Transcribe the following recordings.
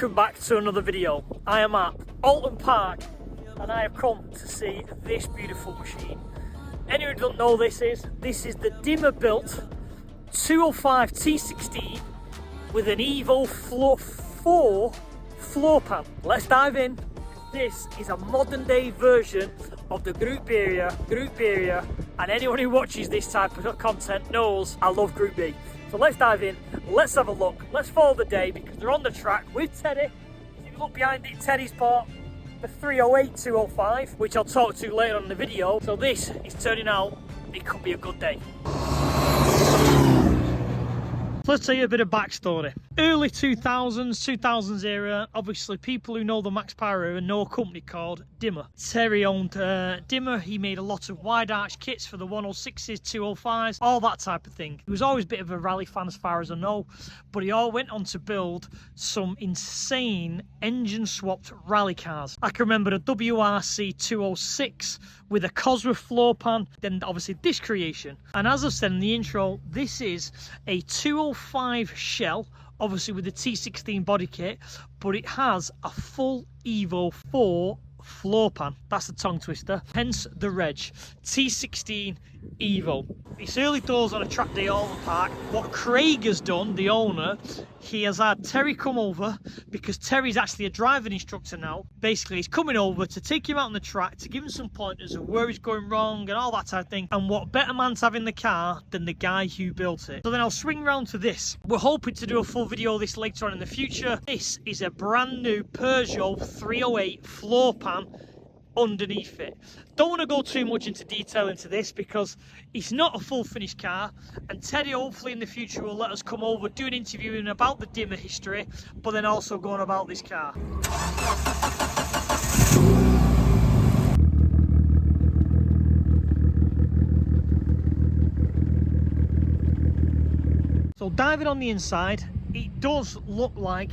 Welcome back to another video. I am at Alton Park and I have come to see this beautiful machine. Anyone who doesn't know this is the Dimma built 205 T16 with an Evo 4 floor pan. Let's dive in. This is a modern day version of the Group area, and anyone who watches this type of content knows I love Group B. So let's dive in, let's have a look, let's follow the day because they're on the track with Teddy. If you look behind it, Teddy's bought the 308 205, which I'll talk to later on in the video. So this is turning out, it could be a good day. So let's tell you a bit of backstory. Early 2000s era, obviously people who know the Max Power era know a company called Dimma. Terry owned Dimma. He made a lot of wide arch kits for the 106s, 205s, all that type of thing. He was always a bit of a rally fan as far as I know, but he all went on to build some insane engine swapped rally cars. I can remember a WRC 206 with a Cosworth floor pan, then obviously this creation. And as I've said in the intro, this is a 205 shell, obviously with the T16 body kit, but it has a full Evo 4 floor pan. That's the tongue twister, hence the reg, T16 Evo. It's early doors on a track day at Alton Park. What Craig has done, the owner, he has had Terry come over because Terry's actually a driving instructor now. Basically, he's coming over to take him out on the track, to give him some pointers of where he's going wrong and all that type of thing. And what better man to have in the car than the guy who built it. So then I'll swing round to this. We're hoping to do a full video of this later on in the future. This is a brand new Peugeot 308 floor pan underneath it. Don't want to go too much into detail into this because it's not a full finished car, and Teddy hopefully in the future will let us come over, do an interview about the Dimma history, but then also go on about this car. So diving on the inside, it does look like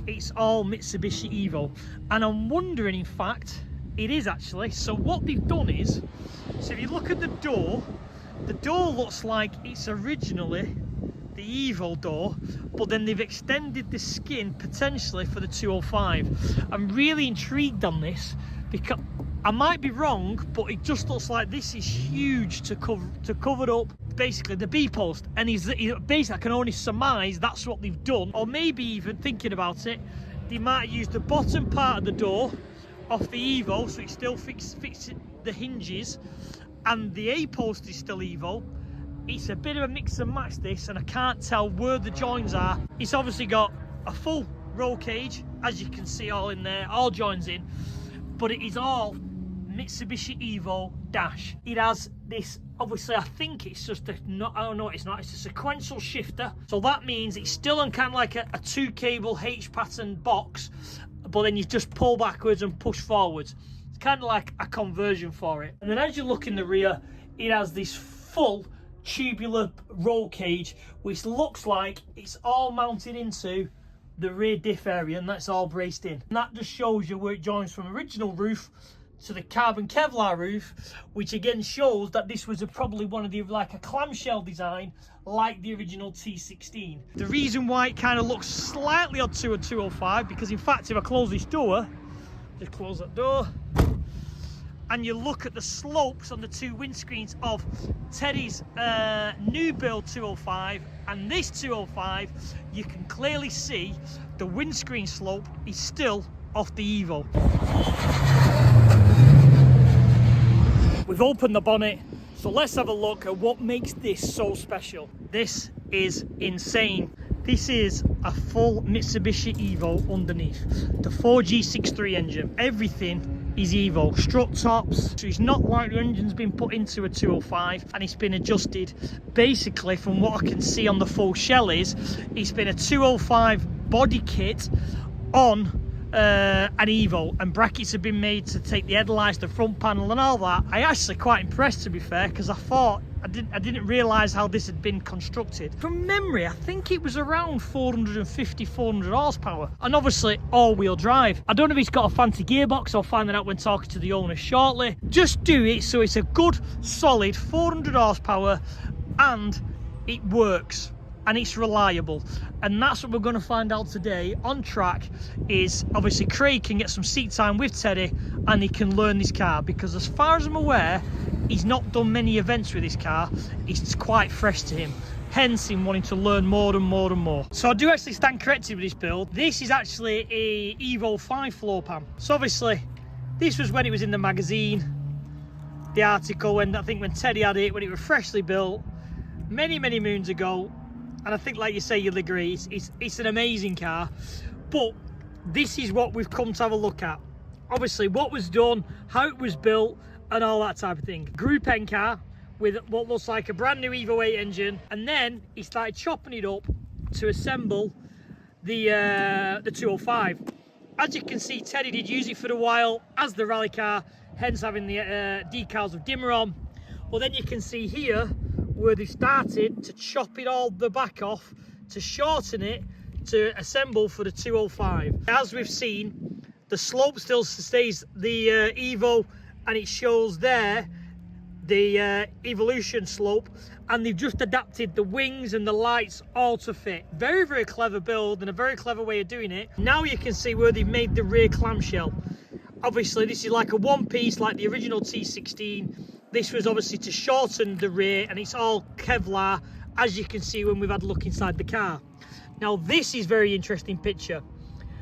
it's all Mitsubishi Evo, and I'm wondering, in fact, it is actually. So what they've done is, so if you look at the door looks like it's originally the Evo door, but then they've extended the skin potentially for the 205. I'm really intrigued on this because I might be wrong, but it just looks like this is huge to cover up basically the B post, and basically I can only surmise that's what they've done, or maybe even thinking about it, they might use the bottom part of the door off the Evo, so it still fits the hinges, and the A post is still Evo. It's a bit of a mix and match this, and I can't tell where the joins are. It's obviously got a full roll cage, as you can see, all in there, all joins in, but it is all Mitsubishi Evo dash. It has this, obviously I think it's just a, no, oh no it's not, it's a sequential shifter, so that means it's still on kind of like a 2 cable H pattern box, but then you just pull backwards and push forwards. It's kind of like a conversion for it. And then as you look in the rear, it has this full tubular roll cage, which looks like it's all mounted into the rear diff area, and that's all braced in. And that just shows you where it joins from original roof to the carbon Kevlar roof, which again shows that this was probably one of the, like a clamshell design like the original T16. The reason why it kind of looks slightly odd to a 205, because in fact if I close this door, just close that door, and you look at the slopes on the two windscreens of Teddy's new build 205 and this 205, you can clearly see the windscreen slope is still off the Evo. We've opened the bonnet, so let's have a look at what makes this so special. This is insane. This is a full Mitsubishi Evo underneath. The 4G63 engine, everything is Evo. Strut tops, so it's not like the engine's been put into a 205 and it's been adjusted. Basically, from what I can see on the full shell is, it's been a 205 body kit on an Evo, and brackets have been made to take the headlights, the front panel and all that. I actually quite impressed, to be fair, because I thought I didn't realise how this had been constructed. From memory, I think it was around 450, 400 horsepower, and obviously all-wheel drive. I don't know if it's got a fancy gearbox, I'll find that out when talking to the owner shortly. Just do it so it's a good solid 400 horsepower and it works. and it's reliable. And that's what we're going to find out today on track. Is obviously Craig can get some seat time with Teddy and he can learn this car, because as far as I'm aware, he's not done many events with this car. It's quite fresh to him, hence him wanting to learn more and more and more. So I do actually stand corrected with this build. This is actually a Evo 5 floor pan. So obviously this was when it was in the magazine, the article, when I think when Teddy had it, when it was freshly built many moons ago. And I think, like you say, you'll agree, it's an amazing car. But this is what we've come to have a look at. Obviously what was done, how it was built, and all that type of thing. Group N car with what looks like a brand new Evo 8 engine, and then he started chopping it up to assemble the 205. As you can see, Teddy did use it for a while as the rally car, hence having the decals of Dimma on. Well, then you can see here where they started to chop it all the back off to shorten it to assemble for the 205. As we've seen, the slope still stays the Evo, and it shows there the Evolution slope, and they've just adapted the wings and the lights all to fit. Very clever build and a very clever way of doing it. Now you can see where they've made the rear clamshell. Obviously this is like a one piece like the original T16. This was obviously to shorten the rear, and it's all Kevlar, as you can see when we've had a look inside the car. Now this is very interesting picture.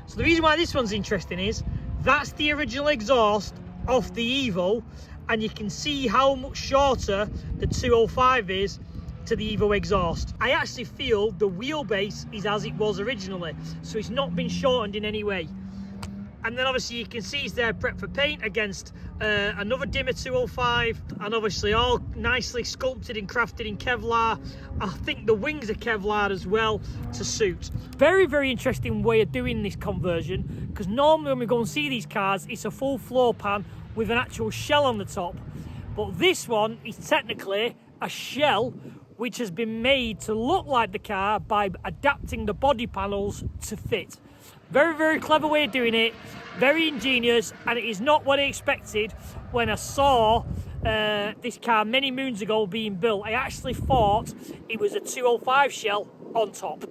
So the reason why this one's interesting is that's the original exhaust off the Evo, and you can see how much shorter the 205 is to the Evo exhaust. I actually feel the wheelbase is as it was originally, so it's not been shortened in any way. And then obviously you can see it's there prepped for paint against another Dimma 205, and obviously all nicely sculpted and crafted in Kevlar. I think the wings are Kevlar as well to suit. Very interesting way of doing this conversion, because normally when we go and see these cars, it's a full floor pan with an actual shell on the top. But this one is technically a shell which has been made to look like the car by adapting the body panels to fit. Very clever way of doing it, very ingenious, and it is not what I expected when I saw this car many moons ago being built. I actually thought it was a 205 shell on top.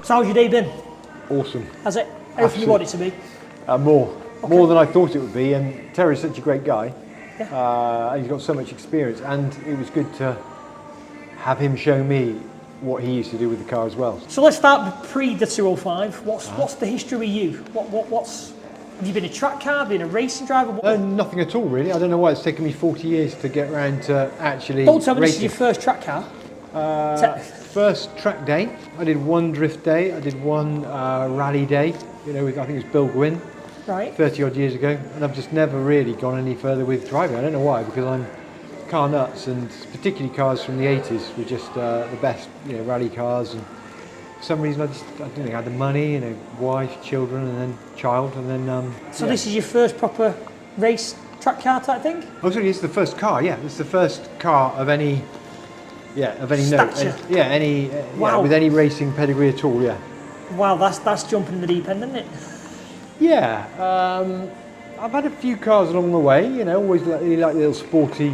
So how's your day been? Awesome. Has it? Everything you want it to be? More than I thought it would be, and Terry's such a great guy. Yeah. He's got so much experience, and it was good to have him show me what he used to do with the car as well. So let's start pre the 205. What's the history with you? Have you been a track car, been a racing driver? Nothing at all really. I don't know why it's taken me 40 years to get around to actually Don't tell me racing. This is your first track car. First track day, I did one drift day, I did one rally day, you know, I think it was Bill Gwynn, right, 30 odd years ago, and I've just never really gone any further with driving. I don't know why, because I'm car nuts, and particularly cars from the 80s were just the best, you know, rally cars, and for some reason I didn't think I had the money, you know, wife, children, and then child, and then... So This is your first proper race track car type thing? Oh, sorry, it's the first car, yeah, it's the first car of any... Yeah, of any stature. Note. Yeah, with any racing pedigree at all, yeah. Wow, that's jumping in the deep end, isn't it? Yeah, I've had a few cars along the way, you know, always really like little sporty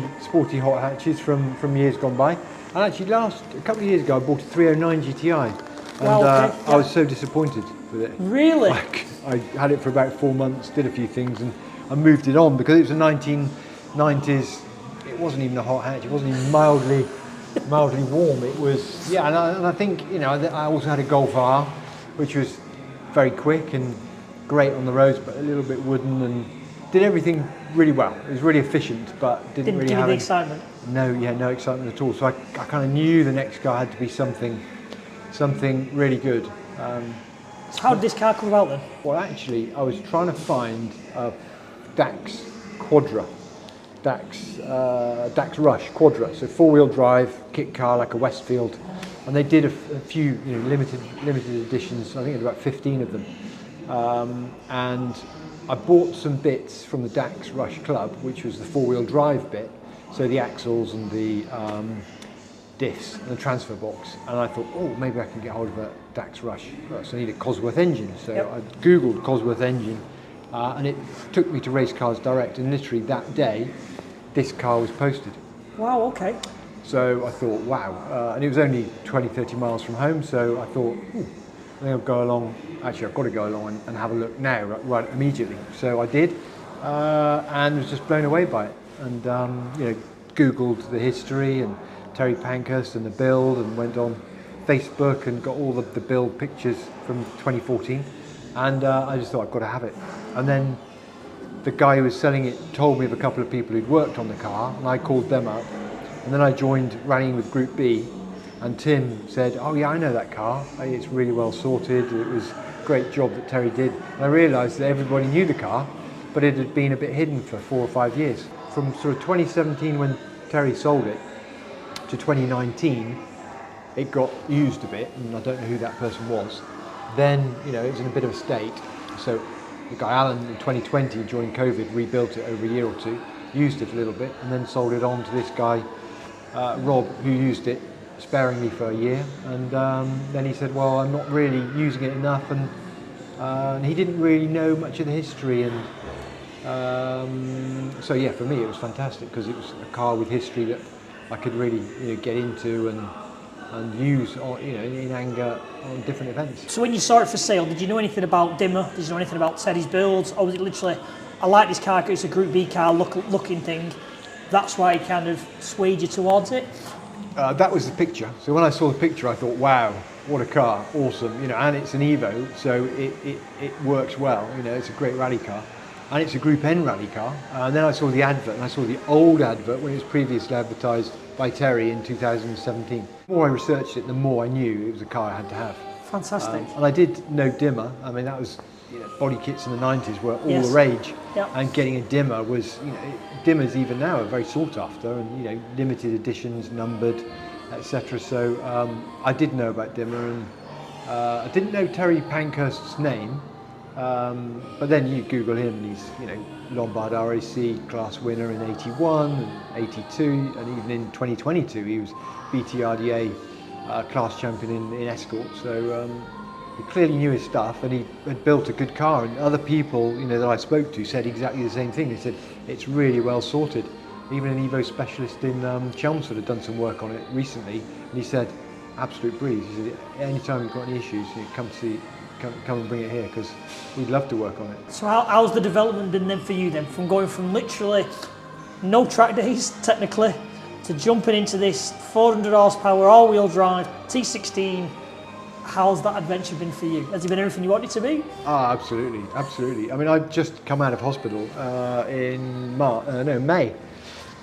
hot hatches from years gone by. And actually a couple of years ago I bought a 309 GTI, and I was so disappointed with it. Really? Like, I had it for about 4 months, did a few things, and I moved it on because it was a 1990s, it wasn't even a hot hatch, it wasn't even mildly warm. It was, yeah, and I think, you know, I also had a Golf R, which was very quick and great on the roads, but a little bit wooden and did everything really well. It was really efficient, but didn't really give you have the excitement. no excitement at all. So I kind of knew the next car had to be something really good. So how did this car come about then? Well, actually, I was trying to find a Dax Quadra, Dax Rush Quadra, so four-wheel drive kit car like a Westfield, and they did a few, limited editions. I think there were about 15 of them, and I bought some bits from the Dax Rush Club, which was the four-wheel drive bit, so the axles and the diffs and the transfer box, and I thought, oh, maybe I can get hold of a Dax Rush. So I need a Cosworth engine, so I googled Cosworth engine, and it took me to Race Cars Direct, and literally that day this car was posted. Wow, okay. So I thought, wow, and it was only 20-30 miles from home, so I thought, I think I'll go along. Actually, I've got to go along and have a look now, right immediately. So I did, and was just blown away by it, and googled the history and Terry Pankhurst and the build, and went on Facebook and got all the build pictures from 2014, and I just thought, I've got to have it. And then the guy who was selling it told me of a couple of people who'd worked on the car, and I called them up, and then I joined rallying with Group B, and Tim said, oh yeah, I know that car, it's really well sorted, it was a great job that Terry did. And I realised that everybody knew the car, but it had been a bit hidden for 4 or 5 years. From sort of 2017 when Terry sold it to 2019, it got used a bit, and I don't know who that person was. Then, it was in a bit of a state. So the guy Alan in 2020, during COVID, rebuilt it over a year or two, used it a little bit, and then sold it on to this guy, Rob, who used it sparingly for a year. And then he said, well, I'm not really using it enough, and he didn't really know much of the history. And so yeah, for me it was fantastic, because it was a car with history that I could really get into and use in anger on different events. So when you saw it for sale, did you know anything about Dimma? Did you know anything about Teddy's builds? Or was it literally, I like this car because it's a Group B car looking thing, that's why it kind of swayed you towards it? That was the picture. So when I saw the picture, I thought, wow, what a car, awesome, and it's an Evo, so it works well, it's a great rally car. And it's a Group N rally car. And then I saw the advert, and I saw the old advert when it was previously advertised by Terry in 2017. The more I researched it, the more I knew it was a car I had to have. Fantastic. And I did know Dimma. I mean, that was, body kits in the 90s were all Yes. the rage. Yep. And getting a Dimma was, Dimmas even now are very sought after, and limited editions, numbered, etc. So I did know about Dimma, and I didn't know Terry Pankhurst's name. But then you Google him, and he's Lombard RAC class winner in 81 and 82, and even in 2022 he was BTRDA class champion in Escort. So he clearly knew his stuff, and he had built a good car. And other people that I spoke to said exactly the same thing. They said it's really well sorted. Even an Evo specialist in Chelmsford had done some work on it recently, and he said absolute breeze. He said anytime you've got any issues, come and bring it here, because we'd love to work on it. So how's the development been then for you then, from going from literally no track days technically to jumping into this 400 horsepower all-wheel drive T16? How's that adventure been for you? Has it been everything you wanted it to be? Absolutely. I mean, I've just come out of hospital in May,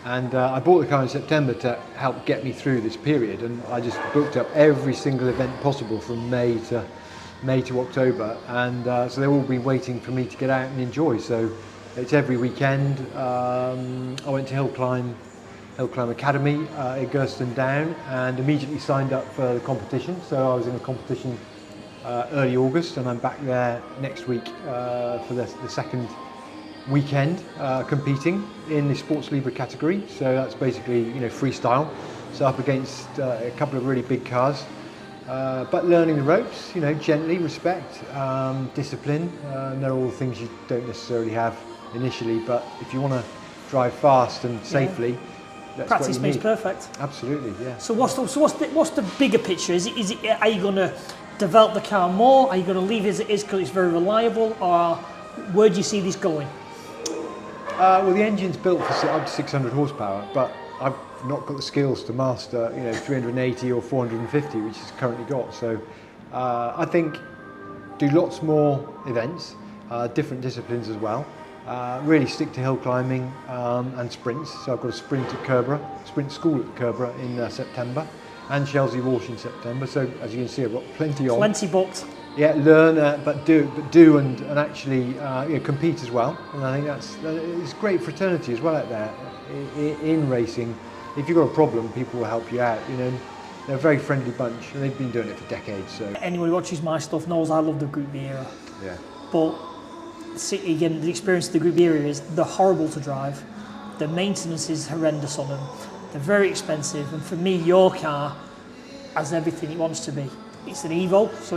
and I bought the car in September to help get me through this period, and I just booked up every single event possible from May to October, and so they've all been waiting for me to get out and enjoy. So it's every weekend. I went to Hill Climb Academy at Gurston Down, and immediately signed up for the competition. So I was in a competition early August, and I'm back there next week for the second weekend competing in the Sports Libre category. So that's basically freestyle, so up against a couple of really big cars. But learning the ropes, gently, respect, discipline, they're all things you don't necessarily have initially, but if you want to drive fast and safely, that's Practice what you makes need. perfect. Absolutely, yeah. So what's the bigger picture? Are you going to develop the car more? Are you going to leave it as it is because it's very reliable, or where do you see this going? Well, the engine's built for up to 600 horsepower, but I've not got the skills to master 380 or 450, which it's currently got. So I think do lots more events, different disciplines as well, Really stick to hill climbing and sprints. So I've got a sprint at Kerborough, sprint school at Kerborough in September, and Chelsea Walsh in September. So as you can see, I've got plenty on. Plenty booked. Yeah, learn, but do and actually compete as well. And I think it's great fraternity as well out there in racing. If you've got a problem, people will help you out. You know, they're a very friendly bunch, and they've been doing it for decades. So anyone who watches my stuff knows I love the Group B era. yeah. But see, again, the experience of the Group B era is they're horrible to drive. The maintenance is horrendous on them. They're very expensive, and for me, your car has everything it wants to be. It's an Evo, so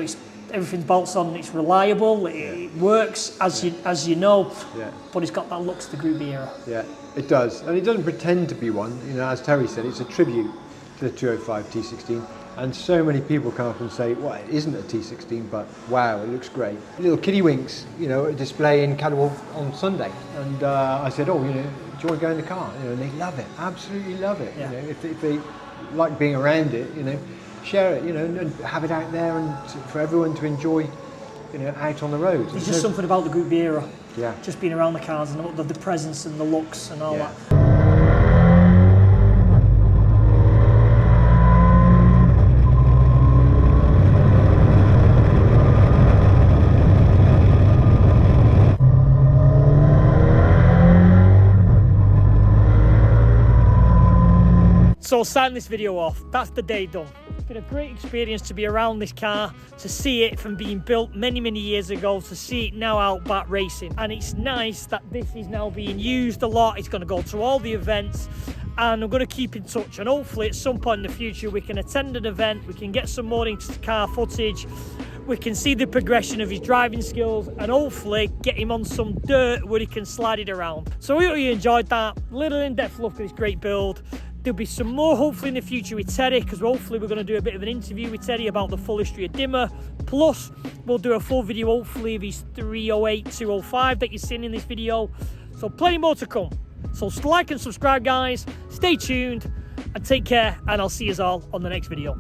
everything's bolts on. It's reliable. It works as you know. Yeah. But it's got that looks of the Group B era. Yeah, it does, and it doesn't pretend to be one. You know, as Terry said, it's a tribute to the 205 T16. And so many people come up and say, well, it isn't a T16, but wow, it looks great. Little kiddie winks, you know, a display in Cadwell on Sunday. And I said, oh, you know, do you want to go in the car? You know, and they love it, absolutely love it. Yeah. You know, if they like being around it, you know, share it, you know, and have it out there and for everyone to enjoy, you know, out on the road. There's just something about the Group B era. Yeah. Just being around the cars and the presence and the looks and all Yeah. that. So starting this video off, that's the day done. It's been a great experience to be around this car, to see it from being built many years ago, to see it now out back racing. And it's nice that this is now being used a lot. It's going to go to all the events, and I'm going to keep in touch. And hopefully at some point in the future we can attend an event, we can get some more car footage, we can see the progression of his driving skills, and hopefully get him on some dirt where he can slide it around. So we hope you enjoyed that little in-depth look at this great build. There'll be some more hopefully in the future with Teddy, because hopefully we're going to do a bit of an interview with Teddy about the full history of Dimma. Plus, we'll do a full video hopefully of his 308 205 that you've seen in this video. So plenty more to come. So like and subscribe, guys. Stay tuned and take care, and I'll see you all on the next video.